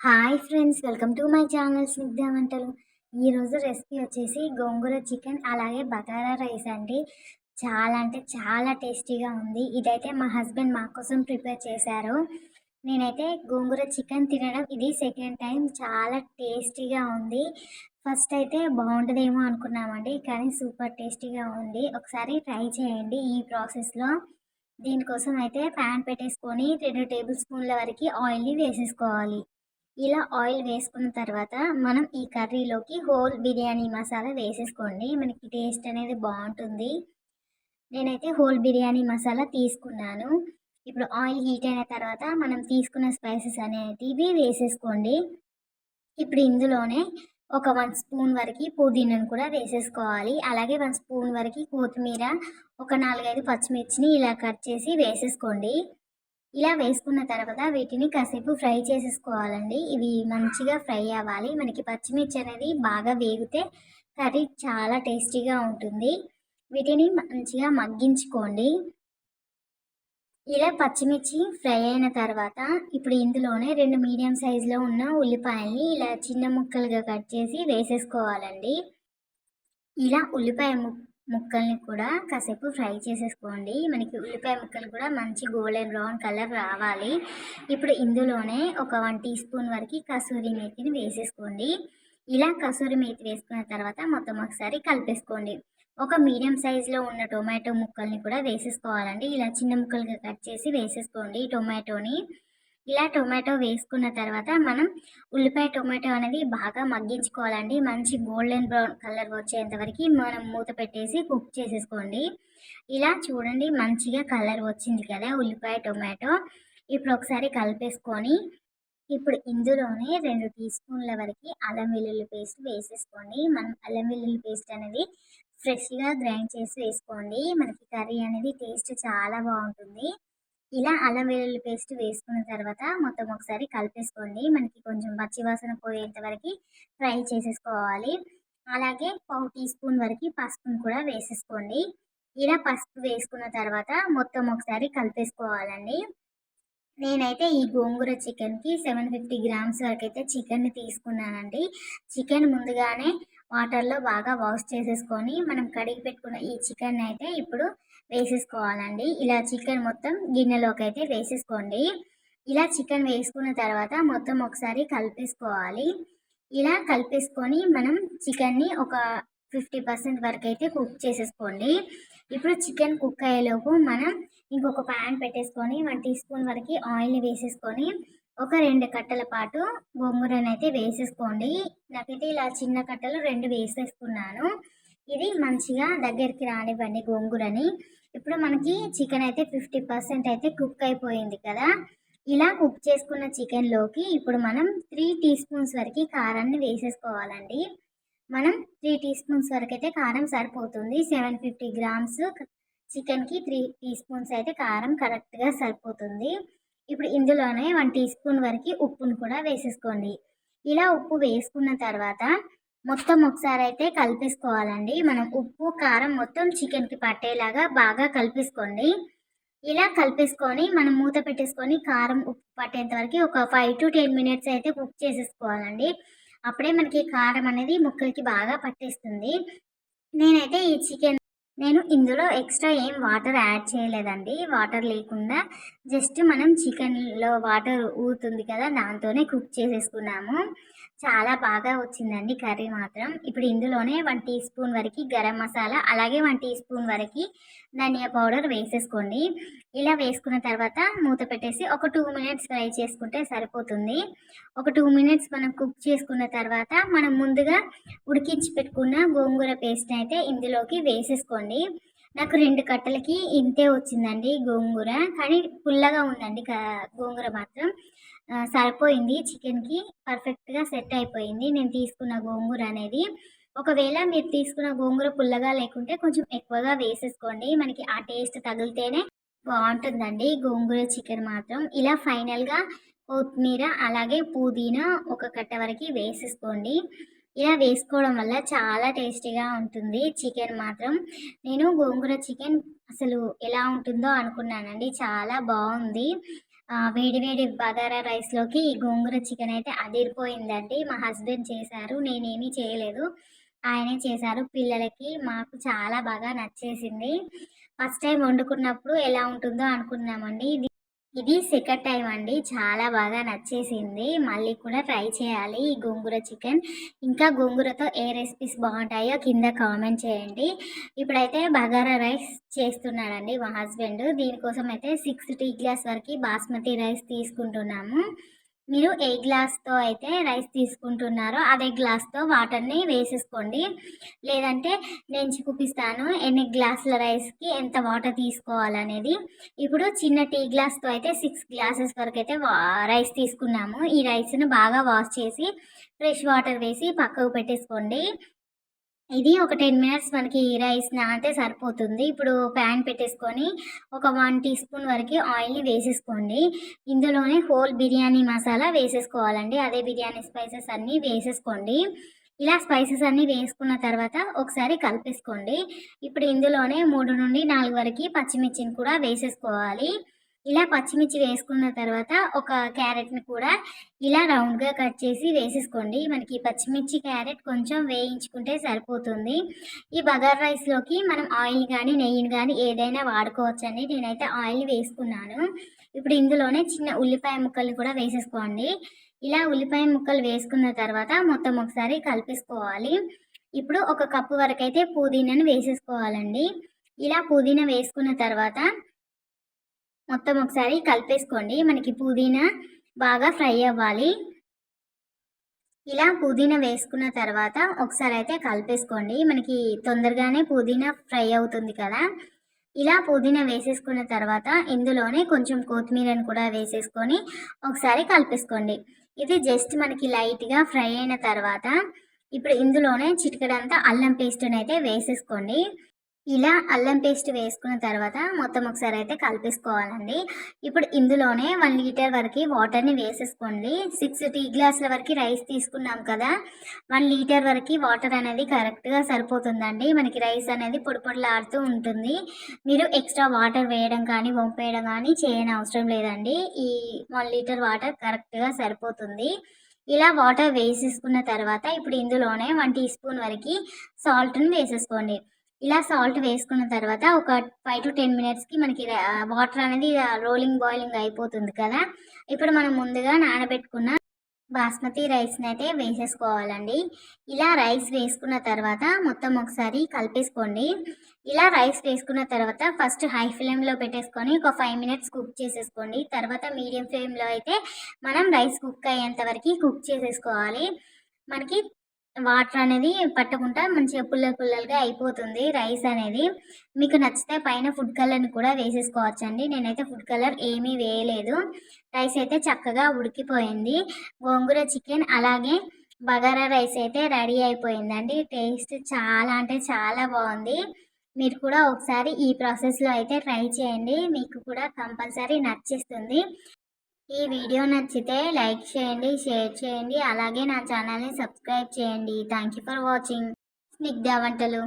Hi friends, welcome to my channel Snigdha వంటలు. ఈరోజు recipe వచ్చేసి గోంగూర చికెన్ అలాగే బగారా రైస్ అండి. చాలా అంటే చాలా టేస్టీగా ఉంది. ఇదైతే మా హస్బెండ్ మా కోసం ప్రిపేర్ చేశారు. నేనైతే గోంగూర చికెన్ తినడం ఇది సెకండ్ టైం. చాలా టేస్టీగా ఉంది. ఫస్ట్ అయితే బాగుంటుందేమో అనుకున్నామండి, కానీ సూపర్ టేస్టీగా ఉంది. ఒకసారి ట్రై చేయండి ఈ ప్రాసెస్లో. దీనికోసం అయితే ప్యాన్ పెట్టేసుకొని 2 టేబుల్ స్పూన్ల వరకు ఆయిల్ని వేసేసుకోవాలి. ఇలా ఆయిల్ వేసుకున్న తర్వాత మనం ఈ కర్రీలోకి హోల్ బిర్యానీ మసాలా వేసేసుకోండి. మనకి టేస్ట్ అనేది బాగుంటుంది. నేనైతే హోల్ బిర్యానీ మసాలా తీసుకున్నాను. ఇప్పుడు ఆయిల్ హీట్ అయిన తర్వాత మనం తీసుకున్న స్పైసెస్ అనేటివి వేసేసుకోండి. ఇప్పుడు ఇందులోనే ఒక 1 స్పూన్ వరకు పుదీనాను కూడా వేసేసుకోవాలి. అలాగే 1 స్పూన్ వరకు కొత్తిమీర, ఒక 4-5 పచ్చిమిర్చిని ఇలా కట్ చేసి వేసేసుకోండి. ఇలా వేసుకున్న తర్వాత వీటిని కాసేపు ఫ్రై చేసేసుకోవాలండి. ఇవి మంచిగా ఫ్రై అవ్వాలి. మనకి పచ్చిమిర్చి అనేది బాగా వేగితే కర్రీ చాలా టేస్టీగా ఉంటుంది. వీటిని మంచిగా మగ్గించుకోండి. ఇలా పచ్చిమిర్చి ఫ్రై అయిన తర్వాత ఇప్పుడు ఇందులోనే 2 మీడియం సైజులో ఉన్న ఉల్లిపాయల్ని ఇలా చిన్న ముక్కలుగా కట్ చేసి వేసేసుకోవాలండి. ఇలా ఉల్లిపాయ ముక్కల్ని కూడా కాసేపు ఫ్రై చేసేసుకోండి. మనకి ఉల్లిపాయ ముక్కలు కూడా మంచి గోల్డెన్ బ్రౌన్ కలర్ రావాలి. ఇప్పుడు ఇందులోనే ఒక 1 టీ స్పూన్ వరకు కసూరి మేతిని వేసేసుకోండి. ఇలా కసూరి మేతి వేసుకున్న తర్వాత మొత్తం ఒకసారి కలిపేసుకోండి. ఒక మీడియం సైజులో ఉన్న టొమాటో ముక్కల్ని కూడా వేసేసుకోవాలండి. ఇలా చిన్న ముక్కలుగా కట్ చేసి వేసేసుకోండి టొమాటోని. ఇలా టొమాటో వేసుకున్న తర్వాత మనం ఉల్లిపాయ టొమాటో అనేది బాగా మగ్గించుకోవాలండి. మంచి గోల్డెన్ బ్రౌన్ కలర్ వచ్చేంత వరకు మనం మూత పెట్టేసి కుక్ చేసేసుకోండి. ఇలా చూడండి, మంచిగా కలర్ వచ్చింది కదా ఉల్లిపాయ టొమాటో. ఇప్పుడు ఒకసారి కలిపేసుకొని ఇప్పుడు ఇందులోనే 2 టీ స్పూన్ల వరకు అల్లం వెల్లుల్లి పేస్ట్ వేసేసుకోండి. మనం అల్లం వెల్లుల్లి పేస్ట్ అనేది ఫ్రెష్గా గ్రైండ్ చేసి వేసుకోండి. మనకి కర్రీ అనేది టేస్ట్ చాలా బాగుంటుంది. ఇలా అల్లం వెల్లుల్లి పేస్ట్ వేసుకున్న తర్వాత మొత్తం ఒకసారి కలిపేసుకోండి. మనకి కొంచెం పచ్చివాసన పోయేంత వరకు ఫ్రై చేసేసుకోవాలి. అలాగే 1/4 టీ స్పూన్ వరకు పసుపును కూడా వేసేసుకోండి. ఇలా పసుపు వేసుకున్న తర్వాత మొత్తం ఒకసారి కలిపేసుకోవాలండి. నేనైతే ఈ గోంగూర చికెన్కి 750 గ్రామ్స్ వరకు అయితే చికెన్ని తీసుకున్నానండి. చికెన్ ముందుగానే వాటర్లో బాగా వాష్ చేసేసుకొని మనం కడిగి పెట్టుకున్న ఈ చికెన్ అయితే ఇప్పుడు వేసేసుకోవాలండి. ఇలా చికెన్ మొత్తం గిన్నెలోకి అయితే వేసేసుకోండి. ఇలా చికెన్ వేసుకున్న తర్వాత మొత్తం ఒకసారి కలిపేసుకోవాలి. ఇలా కలిపేసుకొని మనం చికెన్ని ఒక 50% వరకు అయితే కుక్ చేసేసుకోండి. ఇప్పుడు చికెన్ కుక్ అయ్యేలోపు మనం ఇంకొక ప్యాన్ పెట్టేసుకొని 1 టీ స్పూన్ వరకు ఆయిల్ని వేసేసుకొని ఒక 2 కట్టల పాటు గోంగూరని అయితే వేసేసుకోండి. నాకైతే ఇలా చిన్న కట్టలు 2 వేసేసుకున్నాను. ఇది మంచిగా దగ్గరికి రానివ్వండి గోంగూరని. ఇప్పుడు మనకి చికెన్ అయితే 50% అయితే కుక్ అయిపోయింది కదా. ఇలా కుక్ చేసుకున్న చికెన్లోకి ఇప్పుడు మనం 3 టీ స్పూన్స్ వరకు కారాన్ని వేసేసుకోవాలండి. మనం 3 టీ స్పూన్స్ వరకు అయితే కారం సరిపోతుంది. 750 గ్రామ్స్ చికెన్కి 3 టీ స్పూన్స్ అయితే కారం కరెక్ట్గా సరిపోతుంది. ఇప్పుడు ఇందులోనే 1 టీ స్పూన్ వరకు ఉప్పును కూడా వేసేసుకోండి. ఇలా ఉప్పు వేసుకున్న తర్వాత మొత్తం ఒకసారి అయితే కలిపేసుకోవాలండి. మనం ఉప్పు కారం మొత్తం చికెన్కి పట్టేలాగా బాగా కలిపేసుకోండి. ఇలా కలిపేసుకొని మనం మూత పెట్టేసుకొని కారం ఉప్పు పట్టేంత వరకు ఒక 5 to 10 మినిట్స్ అయితే కుక్ చేసేసుకోవాలండి. అప్పుడే మనకి కారం అనేది ముక్కలకి బాగా పట్టేస్తుంది. నేనైతే ఈ చికెన్ ఇందులో ఎక్స్ట్రా ఏం వాటర్ యాడ్ చేయలేదండి. వాటర్ లేకుండా జస్ట్ మనం చికెన్లో వాటర్ ఊరుతుంది కదా, దాంతోనే కుక్ చేసేసుకున్నాము. చాలా బాగా వచ్చిందండి కర్రీ మాత్రం. ఇప్పుడు ఇందులోనే 1 టీ స్పూన్ వరకు గరం మసాలా, అలాగే 1 టీ స్పూన్ వరకు ధనియా పౌడర్ వేసేసుకోండి. ఇలా వేసుకున్న తర్వాత మూత పెట్టేసి ఒక 2 మినిట్స్ ఫ్రై చేసుకుంటే సరిపోతుంది. ఒక 2 మినిట్స్ మనం కుక్ చేసుకున్న తర్వాత మనం ముందుగా ఉడికించి పెట్టుకున్న గోంగూర పేస్ట్ అయితే ఇందులోకి వేసేసుకోండి. నాకు 2 కట్టలకి ఇంతే వచ్చిందండి గోంగూర, కానీ పుల్లగా ఉందండి గోంగూర మాత్రం. సరిపోయింది, చికెన్కి పర్ఫెక్ట్గా సెట్ అయిపోయింది నేను తీసుకున్న గోంగూర అనేది. ఒకవేళ మీరు తీసుకున్న గోంగూర పుల్లగా లేకుంటే కొంచెం ఎక్కువగా వేసేసుకోండి. మనకి ఆ టేస్ట్ తగిలితేనే బాగుంటుందండి గోంగూర చికెన్ మాత్రం. ఇలా ఫైనల్గా కొత్తిమీర అలాగే పుదీనా ఒక కట్ట వరకు వేసేసుకోండి. ఇలా వేసుకోవడం వల్ల చాలా టేస్టీగా ఉంటుంది చికెన్ మాత్రం. నేను గోంగూర చికెన్ అసలు ఎలా ఉంటుందో అనుకున్నానండి, చాలా బాగుంది. వేడి వేడి బగారా రైస్‌లోకి ఈ గోంగూర చికెన్ అయితే అదిరిపోయిందండి. మా హస్బెండ్ చేశారు. నేనేమి చేయలేదు. ఆయనే చేశారు. పిల్లలకి, మాకు చాలా బాగా నచ్చేసింది. ఫస్ట్ టైమ్ వండుకున్నప్పుడు ఎలా ఉంటుందో అనుకున్నామండి. ఇది సెకండ్ టైమ్ అండి. చాలా బాగా నచ్చేసింది. మళ్ళీ కూడా ట్రై చేయాలి ఈ గోంగూర చికెన్. ఇంకా గోంగూరతో ఏ రెసిపీస్ బావుంటాయో కింద కామెంట్ చేయండి. ఇప్పుడైతే బగారా రైస్ చేస్తున్నాడండి మా హస్బెండ్. దీనికోసం అయితే 6 టీ గ్లాస్ వరకి బాస్మతి రైస్ తీసుకుంటున్నాము. మీరు ఏ గ్లాస్‌తో అయితే రైస్ తీసుకుంటున్నారో అదే గ్లాస్‌తో వాటర్‌ని వేసేసుకోండి. లేదంటే నేను చూపిస్తాను ఎన్ని గ్లాసుల రైస్‌కి ఎంత వాటర్ తీసుకోవాలనేది. ఇప్పుడు చిన్న టీ గ్లాస్‌తో అయితే 6 గ్లాసెస్ వరకైతే రైస్ తీసుకున్నాము. ఈ రైస్‌ని బాగా వాష్ చేసి ఫ్రెష్ వాటర్ వేసి పక్కకు పెట్టేసుకోండి. ఇది ఒక 10 మినిట్స్ మనకి రైస్ నానితే సరిపోతుంది. ఇప్పుడు ప్యాన్ పెట్టేసుకొని ఒక 1 టీ స్పూన్ వరకి ఆయిల్‌ని వేసేసుకోండి. ఇందులోనే హోల్ బిర్యానీ మసాలా వేసేసుకోవాలండి. అదే బిర్యానీ స్పైసెస్ అన్నీ వేసేసుకోండి. ఇలా స్పైసెస్ అన్నీ వేసుకున్న తర్వాత ఒకసారి కలిపేసుకోండి. ఇప్పుడు ఇందులోనే 3-4 వరకి పచ్చిమిర్చిని కూడా వేసేసుకోవాలి. ఇలా పచ్చిమిర్చి వేసుకున్న తర్వాత ఒక క్యారెట్‌ని కూడా ఇలా రౌండ్‌గా కట్ చేసి వేసేసుకోండి. మనకి పచ్చిమిర్చి, క్యారెట్ కొంచెం వేయించుకుంటే సరిపోతుంది. ఈ బగారా రైస్‌లోకి మనం ఆయిల్ గానీ, నెయ్యిని గానీ ఏదైనా వాడుకోవచ్చండి. నేనైతే ఆయిల్ వేసుకున్నాను. ఇప్పుడు ఇందులోనే చిన్న ఉల్లిపాయ ముక్కల్ని కూడా వేసేసుకోండి. ఇలా ఉల్లిపాయ ముక్కలు వేసుకున్న తర్వాత మొత్తం ఒకసారి కలిపేసుకోవాలి. ఇప్పుడు ఒక కప్పు వరకైతే పుదీనాను వేసేసుకోవాలండి. ఇలా పుదీనా వేసుకున్న తర్వాత మొత్తం ఒకసారి కలిపేసుకోండి. మనకి పుదీనా బాగా ఫ్రై అవ్వాలి. ఇలా పుదీనా వేసుకున్న తర్వాత ఒకసారి అయితే కలిపేసుకోండి. మనకి తొందరగానే పుదీనా ఫ్రై అవుతుంది కదా! ఇలా పుదీనా వేసేసుకున్న తర్వాత ఇందులోనే కొంచెం కొత్తిమీరని కూడా వేసేసుకొని ఒకసారి కలిపేసుకోండి. ఇది జస్ట్ మనకి లైట్‌గా ఫ్రై అయిన తర్వాత ఇప్పుడు ఇందులోనే చిటికెడంతా అల్లం పేస్ట్‌నైతే వేసేసుకోండి. ఇలా అల్లం పేస్ట్ వేసుకున్న తర్వాత మొత్తం ఒకసారి అయితే కలిపేసుకోవాలండి. ఇప్పుడు ఇందులోనే 1 లీటర్ వరకి వాటర్‌ని వేసేసుకోండి. 6 టీ గ్లాసుల వరకి రైస్ తీసుకున్నాం కదా! 1 లీటర్ వరకి వాటర్ అనేది కరెక్ట్‌గా సరిపోతుందండి. మనకి రైస్ అనేది పొడి పొడిలాడుతూ ఉంటుంది. మీరు ఎక్స్ట్రా వాటర్ వేయడం కానీ, వంపేయడం కానీ చేయనవసరం లేదండి. ఈ 1 లీటర్ వాటర్ కరెక్ట్‌గా సరిపోతుంది. ఇలా వాటర్ వేసేసుకున్న తర్వాత ఇప్పుడు ఇందులోనే 1 టీ స్పూన్ వరకి సాల్ట్‌ని వేసేసుకోండి. ఇలా సాల్ట్ వేసుకున్న తర్వాత ఒక 5-10 మినిట్స్‌కి మనకి వాటర్ అనేది రోలింగ్, బాయిలింగ్ అయిపోతుంది కదా! ఇప్పుడు మనం ముందుగా నానబెట్టుకున్న బాస్మతి రైస్‌ని అయితే వేసేసుకోవాలండి. ఇలా రైస్ వేసుకున్న తర్వాత మొత్తం ఒకసారి కలిపేసుకోండి. ఇలా రైస్ వేసుకున్న తర్వాత ఫస్ట్ హై ఫ్లేమ్‌లో పెట్టేసుకొని ఒక 5 మినిట్స్ కుక్ చేసేసుకోండి. తర్వాత మీడియం ఫ్లేమ్‌లో అయితే మనం రైస్ కుక్ అయ్యేంత వరకి కుక్ చేసేసుకోవాలి. మనకి వాటర్ అనేది పట్టకుండా మంచిగా పుల్లలు పుల్లలుగా అయిపోతుంది రైస్ అనేది. మీకు నచ్చితే పైన ఫుడ్ కలర్‌ని కూడా వేసేసుకోవచ్చండి. నేనైతే ఫుడ్ కలర్ ఏమీ వేయలేదు. రైస్ అయితే చక్కగా ఉడికిపోయింది. గోంగూర చికెన్ అలాగే బగారా రైస్ అయితే రెడీ అయిపోయిందండి. టేస్ట్ చాలా అంటే చాలా బాగుంది. మీరు కూడా ఒకసారి ఈ ప్రాసెస్‌లో అయితే ట్రై చేయండి. మీకు కూడా కంపల్సరీ నచ్చేస్తుంది. ఈ వీడియో నచ్చితే లైక్ చేయండి, షేర్ చేయండి. అలాగే నా ఛానల్‌ని సబ్స్క్రైబ్ చేయండి. Thank you for watching. Snigdha వంటలు.